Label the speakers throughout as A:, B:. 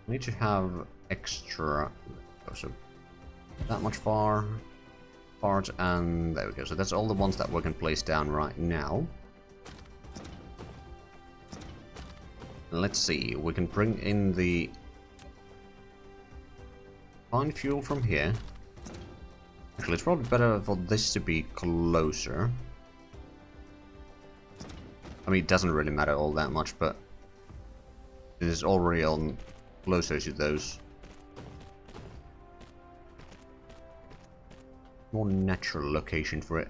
A: I need to have extra. So that much part, and there we go. So that's all the ones that we can place down right now. Let's see, we can bring in the fine fuel from here. Actually, it's probably better for this to be closer. I mean, it doesn't really matter all that much, but it is already on closer to those. More natural location for it.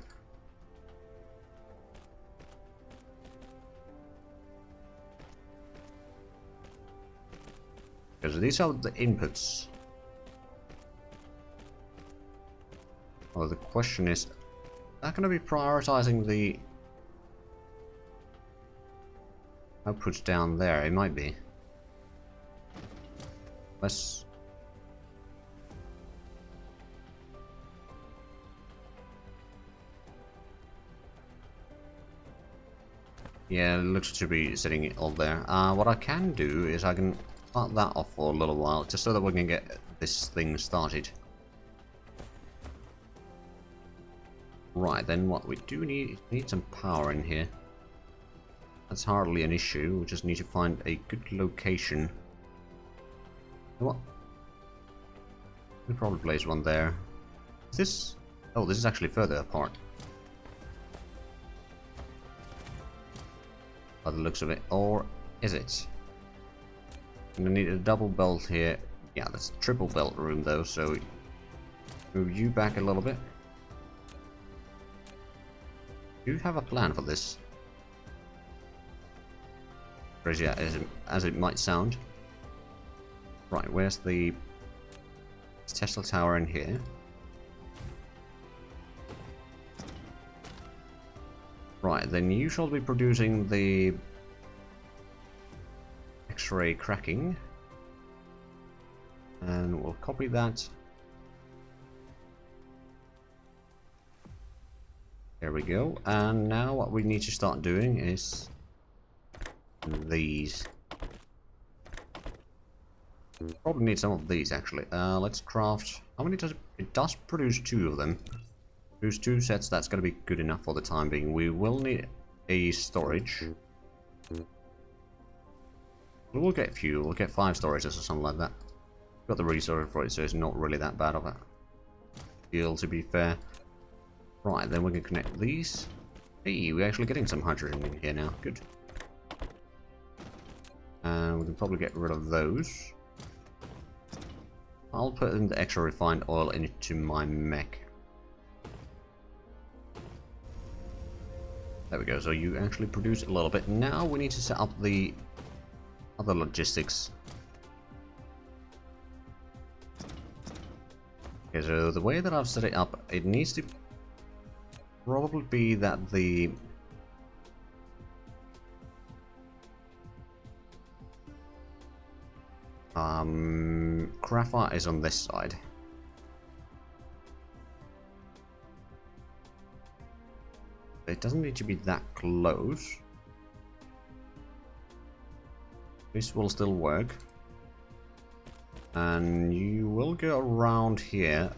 A: Because these are the inputs. Well, the question is that going to be prioritizing the outputs down there? It might be. Let's. Yeah, it looks to be sitting it all there. What I can do is I can start that off for a little while, just so that we can get this thing started. Right, then what we do need some power in here. That's hardly an issue, we just need to find a good location. You know what? We'll probably place one there. Is this... Oh, this is actually further apart. By the looks of it, or is it? I'm gonna need a double belt here. Yeah, that's a triple belt room though, so move you back a little bit. Do you have a plan for this? Crazy as it might sound. Right, where's the Tesla tower in here? Right, then you shall be producing the X-ray cracking, and we'll copy that. There we go. And now what we need to start doing is these. Probably need some of these actually. Let's craft. How many does it? It does produce 2 of them. Produce 2 sets. That's going to be good enough for the time being. We will need a storage. We'll get fuel. We'll get 5 storages or something like that. Got the resource for it, so it's not really that bad of a deal, to be fair. Right, then we can connect these. Hey, we're actually getting some hydrogen in here now. Good. And we can probably get rid of those. I'll put in the extra refined oil into my mech. There we go, so you actually produce a little bit. Now we need to set up the other logistics. Okay, so the way that I've set it up, it needs to probably be that the graphite is on this side. It doesn't need to be that close. This will still work. And you will go around here.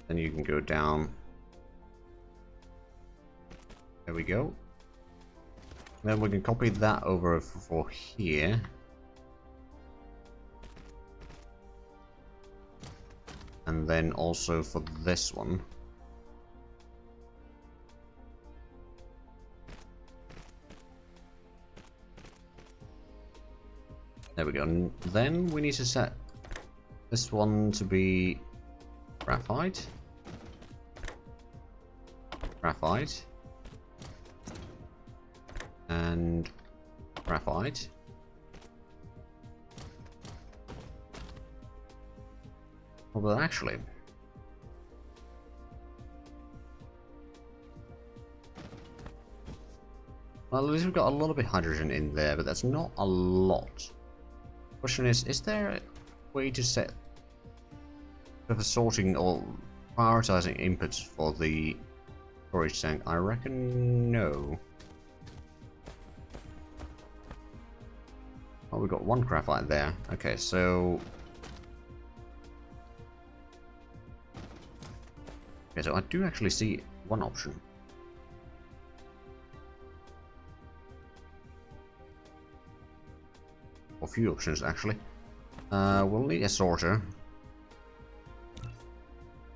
A: Then you can go down. There we go. Then we can copy that over for here. And then also for this one. There we go. And then we need to set this one to be graphite. Graphite. And graphite. Well, actually, well, at least we've got a little bit of hydrogen in there, but that's not a lot. Question is there a way to set for sorting or prioritizing inputs for the Storage tank? I reckon no. Oh, we got one graphite there. Okay, so... Okay, so I do actually see one option. Or a few options, actually. We'll need a sorter. I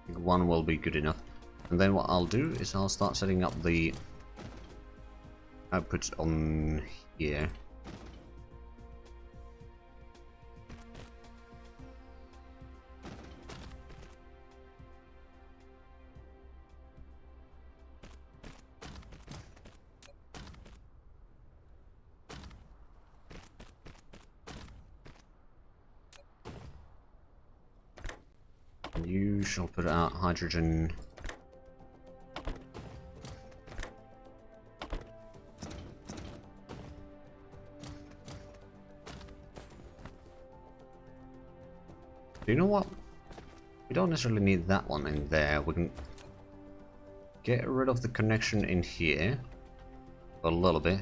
A: think one will be good enough. And then what I'll do is I'll start setting up the outputs on here. You shall put out hydrogen. Do you know what? We don't necessarily need that one in there. We can get rid of the connection in here a little bit.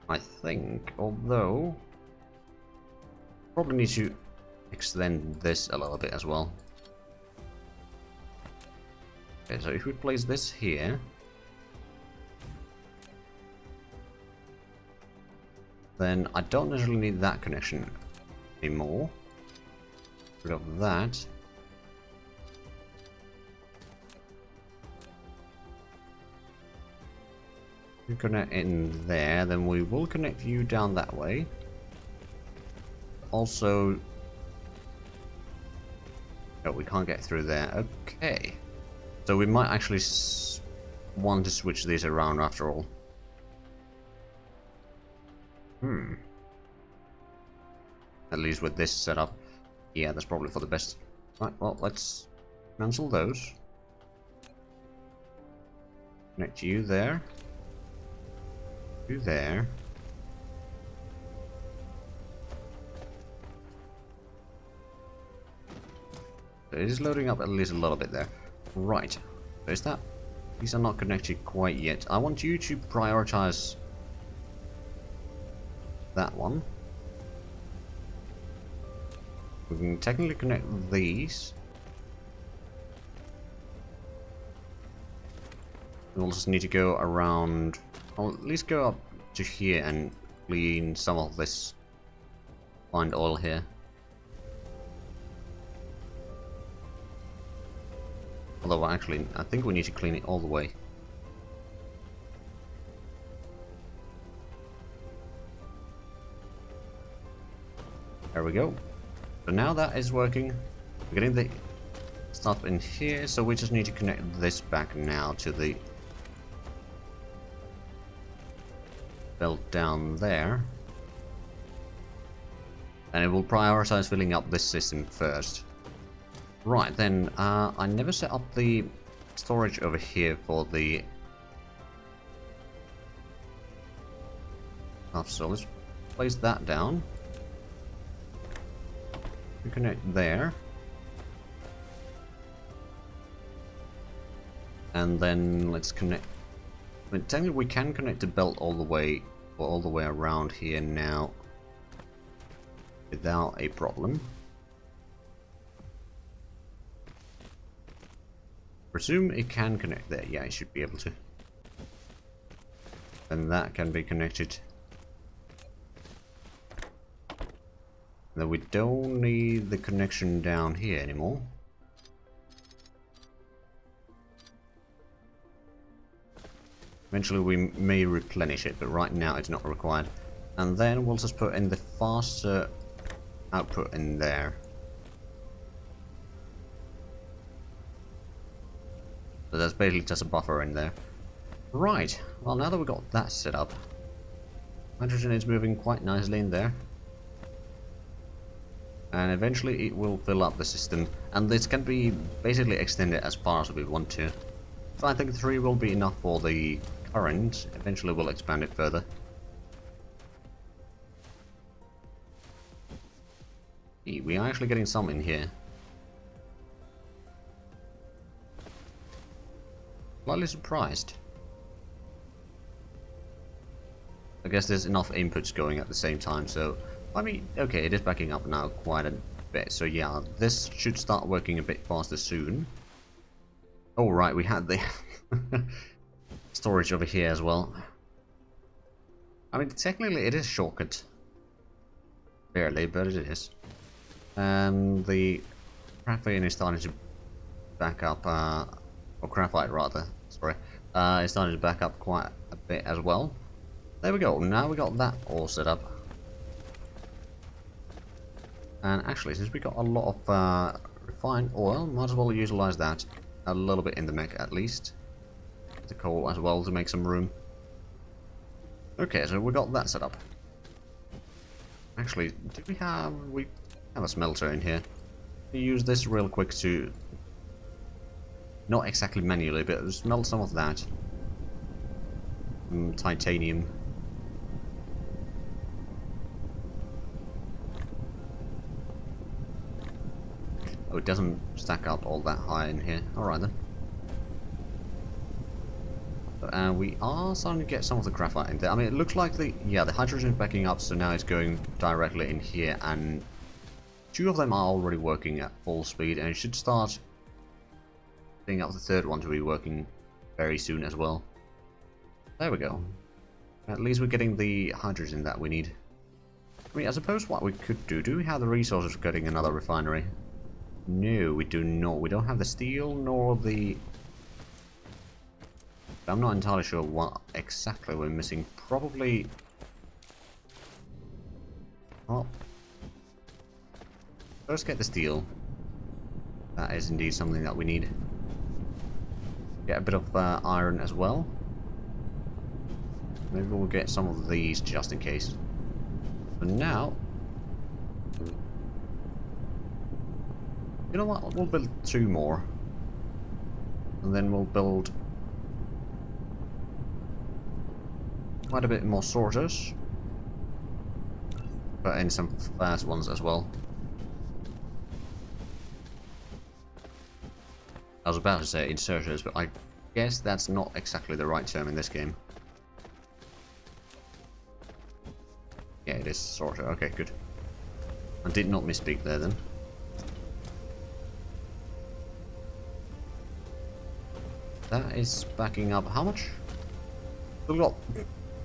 A: I think, although probably need to extend this a little bit as well. Okay, so if we place this here, then I don't necessarily need that connection anymore. We got that. You connect in there, then we will connect you down that way. Also, no, we can't get through there. Okay, so we might actually want to switch these around after all. At least with this setup, yeah, that's probably for the best. Right, well, let's cancel those. Connect you there. You there. So it is loading up at least a little bit there. Right. So is that? These are not connected quite yet. I want you to prioritize that one. We can technically connect these. We'll just need to go around. I'll at least go up to here and clean some of this fine oil here. Although actually, I think we need to clean it all the way. There we go. So now that is working. We're getting the stuff in here, so we just need to connect this back now to the belt down there. And it will prioritize filling up this system first. Right, then, I never set up the storage over here for the stuff, so let's place that down. We connect there. And then let's connect. I mean, technically we can connect the belt all the way around here now without a problem. Presume it can connect there. Yeah, it should be able to. And that can be connected. Then we don't need the connection down here anymore. Eventually we may replenish it, but right now it's not required. And then we'll just put in the faster output in there. So that's basically just a buffer in there. Right, well now that we've got that set up, hydrogen is moving quite nicely in there. And eventually it will fill up the system, and this can be basically extended as far as we want to. So I think 3 will be enough for the current. Eventually we'll expand it further. We are actually getting some in here. Slightly surprised. I guess there's enough inputs going at the same time, so... I mean, okay, it is backing up now quite a bit, so yeah, this should start working a bit faster soon. Oh right, we had the storage over here as well. I mean, technically it is shortcut. Barely, but it is. The graphene is starting to back up, or graphite rather, sorry. It's starting to back up quite a bit as well. There we go, now we got that all set up. And actually, since we got a lot of refined oil, might as well utilize that a little bit in the mech at least. The coal as well to make some room. Okay, so we got that set up. Actually, do we have a smelter in here? We use this real quick to, not exactly manually, but smelt some of that. Titanium. Oh, it doesn't stack up all that high in here. Alright then. We are starting to get some of the graphite in there. I mean, it looks like the hydrogen is backing up, so now it's going directly in here, and 2 of them are already working at full speed, and it should start getting up the 3rd one to be working very soon as well. There we go. At least we're getting the hydrogen that we need. I mean, I suppose what we could do we have the resources for getting another refinery? No, we do not. We don't have the steel nor the... I'm not entirely sure what exactly we're missing. Probably... Well... First get the steel. That is indeed something that we need. Get a bit of iron as well. Maybe we'll get some of these just in case. But now... You know what? We'll build 2 more. And then we'll build... quite a bit more sorters. But in some fast ones as well. I was about to say inserters, but I guess that's not exactly the right term in this game. Yeah, it is sorter. Okay, good. I did not misspeak there then. That is backing up. How much? We've got...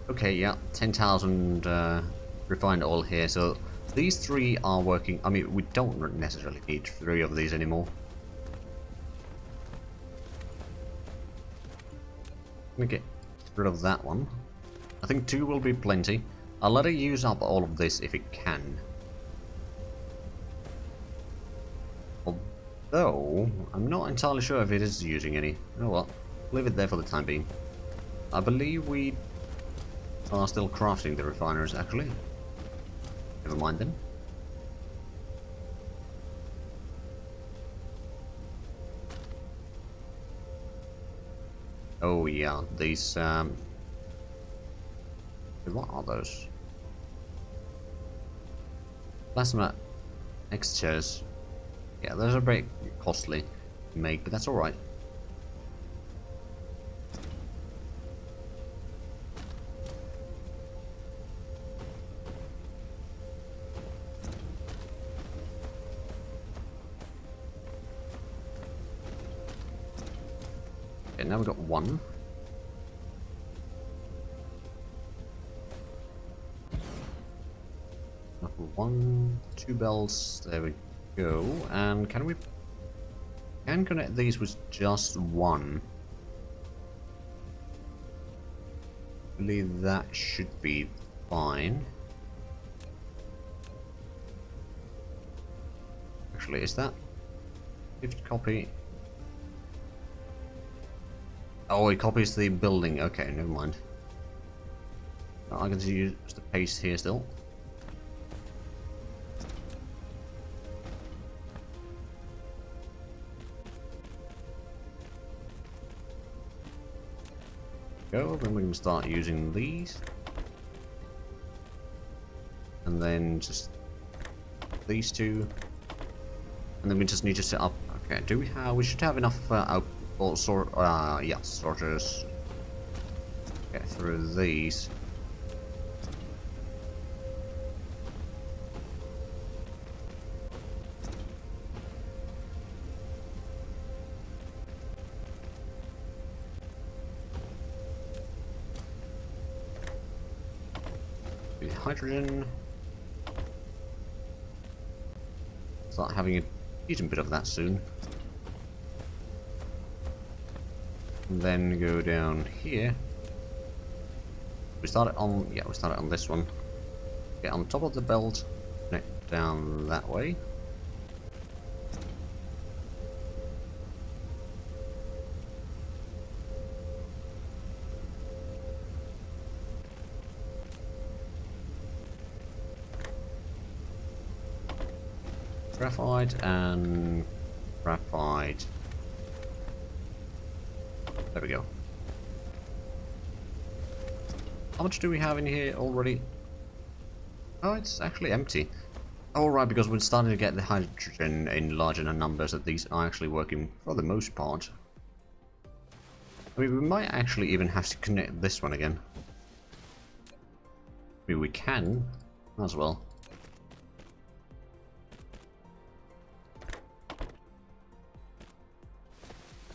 A: Okay, yeah, 10,000 refined oil here, so these 3 are working. I mean, we don't necessarily need 3 of these anymore. Let me get rid of that one. I think 2 will be plenty. I'll let it use up all of this if it can. Although, I'm not entirely sure if it is using any. Oh well, leave it there for the time being. I believe we are still crafting the refiners, actually. Never mind then. Oh yeah, these what are those? Plasma extras. Yeah, those are very costly to make, but that's alright. Okay, now we've got 1. One, 2 bells, there we go. And can we connect these with just 1? I believe that should be fine. Actually, is that 5th copy? Oh, it copies the building. Okay, never mind. I can use the paste here still. Go, then we can start using these. And then just these two. And then we just need to set up. Okay, do we have? We should have enough sorters. Get through these. Hydrogen. Start having a decent bit of that soon. And then go down here. We started on, yeah, we started on this one. Get on top of the belt, connect down that way. Graphite and graphite. There we go. How much do we have in here already? Oh, it's actually empty. Oh, right, because we're starting to get the hydrogen in larger numbers, that these are actually working for the most part. I mean, we might actually even have to connect this one again. I mean, we can as well.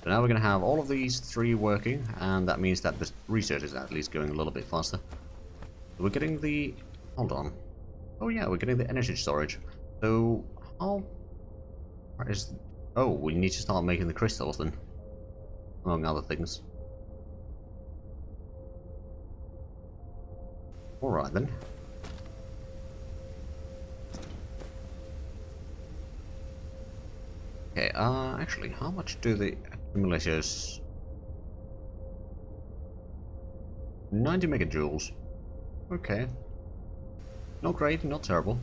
A: So now we're going to have all of these three working, and that means that the research is at least going a little bit faster. So we're getting the... hold on. Oh yeah, we're getting the energy storage. So, how... where is... oh, we need to start making the crystals then. Among other things. Alright then. Okay, actually, how much do the accumulators... 90 megajoules. Okay. Not great, not terrible.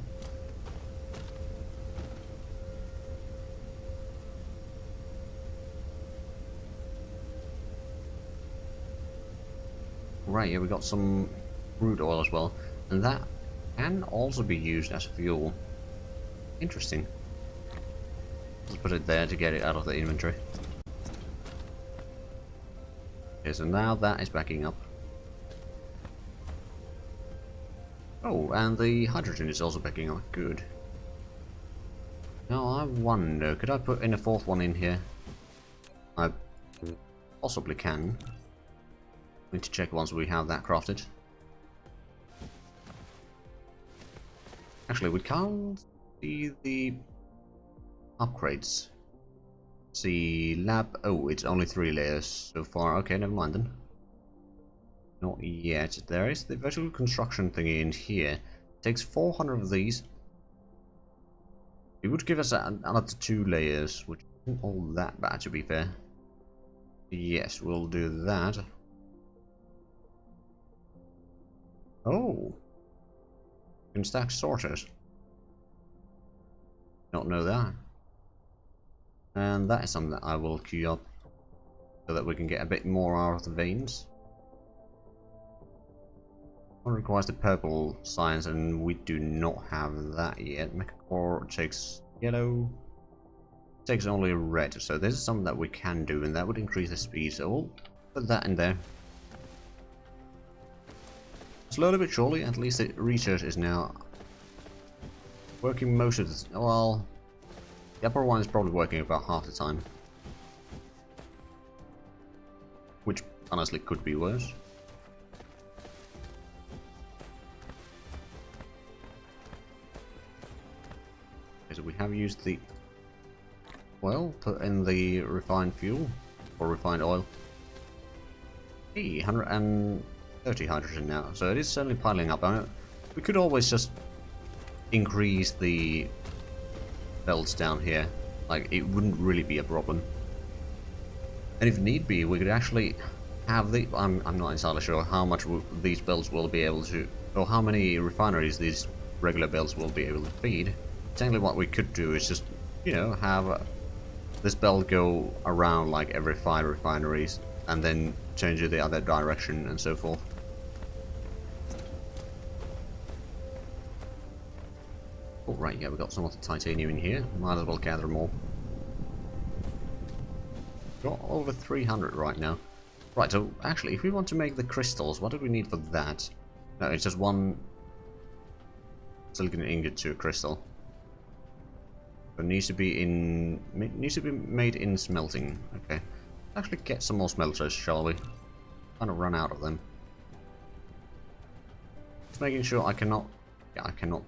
A: Right, yeah, we got some crude oil as well. And that can also be used as fuel. Interesting. Let's put it there to get it out of the inventory. Okay, so now that is backing up. Oh, and the hydrogen is also backing up. Good. Now I wonder, could I put in a fourth one in here? I possibly can. Need to check once we have that crafted. Actually, we can't see the upgrades. See lab. Oh, it's only 3 layers so far. Okay, never mind then. Not yet. There is the virtual construction thingy in here. It takes 400 of these. It would give us another 2 layers, which isn't all that bad to be fair. Yes, we'll do that. Oh, you can stack sorters. Don't know that. And that is something that I will queue up so that we can get a bit more out of the veins. One requires the purple science, and we do not have that yet. Mechacore takes yellow, takes only red, so this is something that we can do, and that would increase the speed, so we'll put that in there. Slowly but surely, at least the research is now working most of the... well, the upper one is probably working about half the time. Which honestly could be worse. Okay, so we have used the oil, put in the refined fuel, or refined oil. Hey, 130 hydrogen now, so it is certainly piling up. I mean, we could always just increase the belts down here, like it wouldn't really be a problem. And if need be, we could actually have the... I'm not entirely sure how much these belts will be able to, or how many refineries these regular belts will be able to feed. Technically what we could do is just, you know, have this belt go around like every 5 refineries and then change it the other direction and so forth. Oh, right, yeah, we got some of the titanium in here. Might as well gather more. Got over 300 right now. Right, so actually, if we want to make the crystals, what do we need for that? No, it's just one silicon ingot to a crystal. It needs to be made in smelting. Okay. Actually get some more smelters, shall we? Kind of run out of them. Just making sure I cannot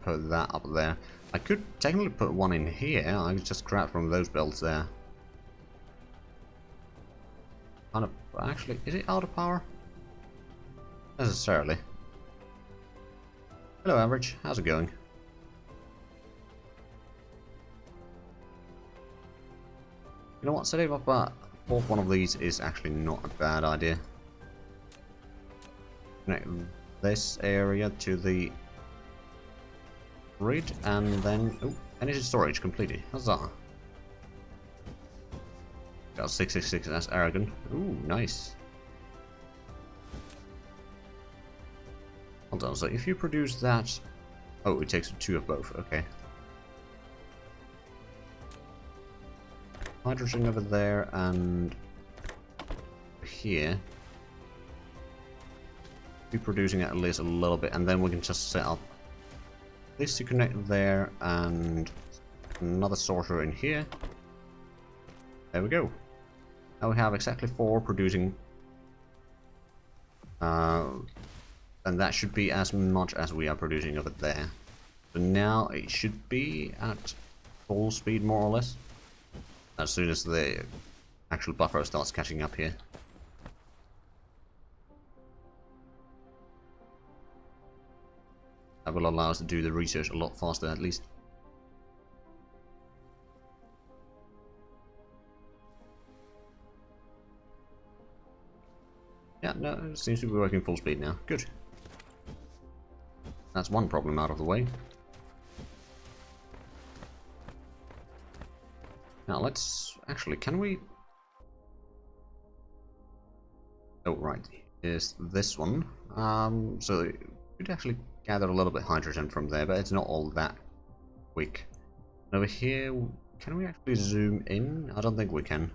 A: put that up there. I could technically put one in here. I could just grab from those belts there. Kind of actually, is it out of power? Not necessarily. Hello, Average. How's it going? You know what? Setting up a fourth one of these is actually not a bad idea. Connect this area to the grid, and then energy storage completed. Huzzah! Got 666. That's arrogant. Ooh, nice. Hold on. So if you produce that, oh, it takes 2 of both. Okay. Hydrogen over there and here. Be producing at least a little bit, and then we can just set up this to connect there and another sorter in here. There we go. Now we have exactly 4 producing, and that should be as much as we are producing over there. So now it should be at full speed, more or less, as soon as the actual buffer starts catching up here. That will allow us to do the research a lot faster, at least. Yeah, no, it seems to be working full speed now. Good. That's one problem out of the way. Now let's actually, can we? Oh right, is this one? So we could actually gather a little bit of hydrogen from there, but it's not all that quick. And over here, can we actually zoom in? I don't think we can.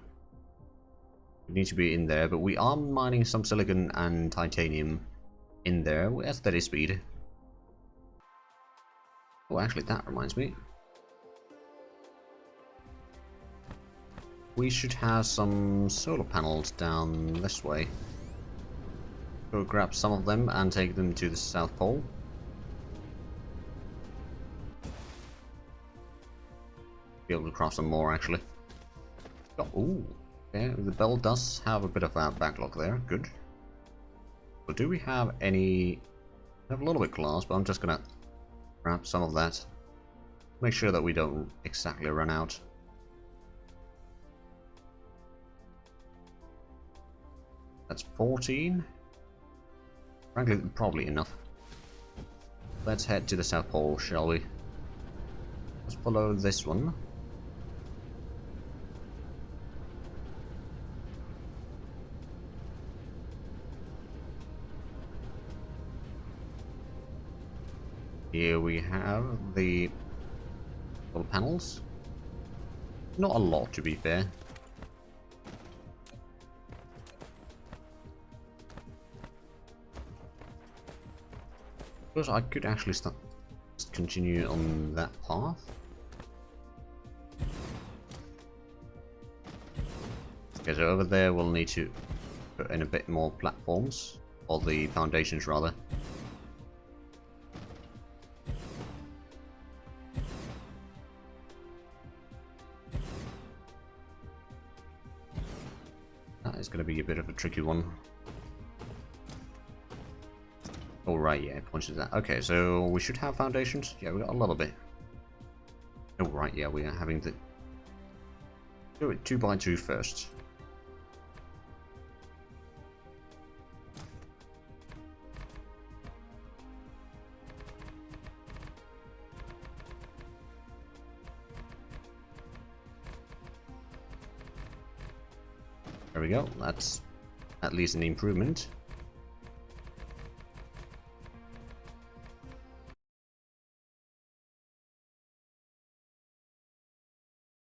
A: We need to be in there, but we are mining some silicon and titanium in there at steady speed. Oh, actually, that reminds me. We should have some solar panels down this way. Go grab some of them and take them to the South Pole. Be able to craft some more, actually. Oh, ooh. Yeah, the bell does have a bit of a backlog there. Good. But do we have any? I have a little bit of glass, but I'm just gonna grab some of that. Make sure that we don't exactly run out. That's 14. Frankly, probably enough. Let's head to the South Pole, shall we? Let's follow this one. Here we have the solar panels. Not a lot, to be fair. Because I could actually continue on that path. Okay, so over there we'll need to put in a bit more platforms, or the foundations rather. That is going to be a bit of a tricky one. Oh right, yeah, it punches that. Okay, so we should have foundations. Yeah, we got a little bit. Oh right, yeah, we are having to do it 2 by 2 first. There we go. That's at least an improvement.